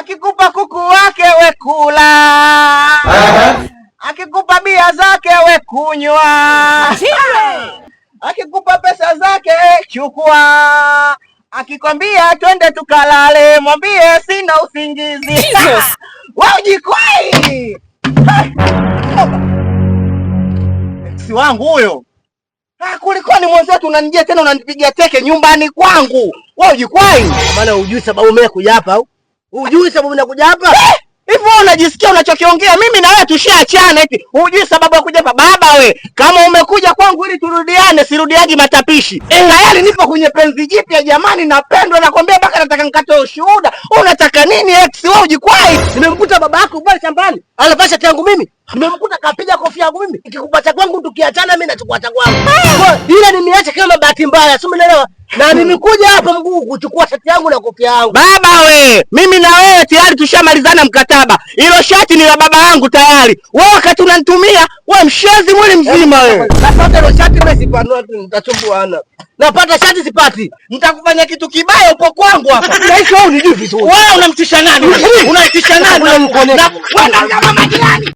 Akikupa kuku wake we kula, akikupa bia zake we kunywa, akikupa pesa zake chukua, akikwambia twende tukalale mwambie sina usingizi. Wewe ujikwai si wangu huyo. Kulikoni mwenzetu unanijia tena unanipigia teke nyumbani kwangu. Wewe ujikwai. Maana hujui sababu mimi kuja hapa au? Hujui sababu nakuja hapa? Hivi unajisikia unachokiongea? Mimi na wewe tushaachana eti. Hujui sababu ya kuja hapa baba we. Kama umekuja kwangu ili turudiane, sirudiaji matapishi. Tayari nipo kwenye penzi jipya jamani, napendwa nakwambia mpaka nataka nikatoe ushuhuda. Unataka nini ex? Wewe ujikwai. Nimemkuta baba yako pale shambani. Anavaa shati yangu mimi. Nimemkuta kapiga kofia yangu mimi. Ikikupata kwangu tukiachana mimi nachukua cha kwangu. Ile nimeacha kama bahati mbaya, si umeelewa? Na nimekuja hapa mguu kuchukua shati yangu na kofia yangu. Baba we, mimi na wewe tayari tushamalizana mkataba. Hilo shati ni la baba yangu tayari. Wewe wakati unanitumia, wewe mshezi mwili mzima wewe. Napata hilo shati mimi sipanua tu nitasumbuana. Napata shati sipati. Nitakufanya kitu kibaya uko kwangu hapa. Na hicho unijui vizuri. Wewe unamtisha nani? Unaitisha nani? Wewe kama majirani.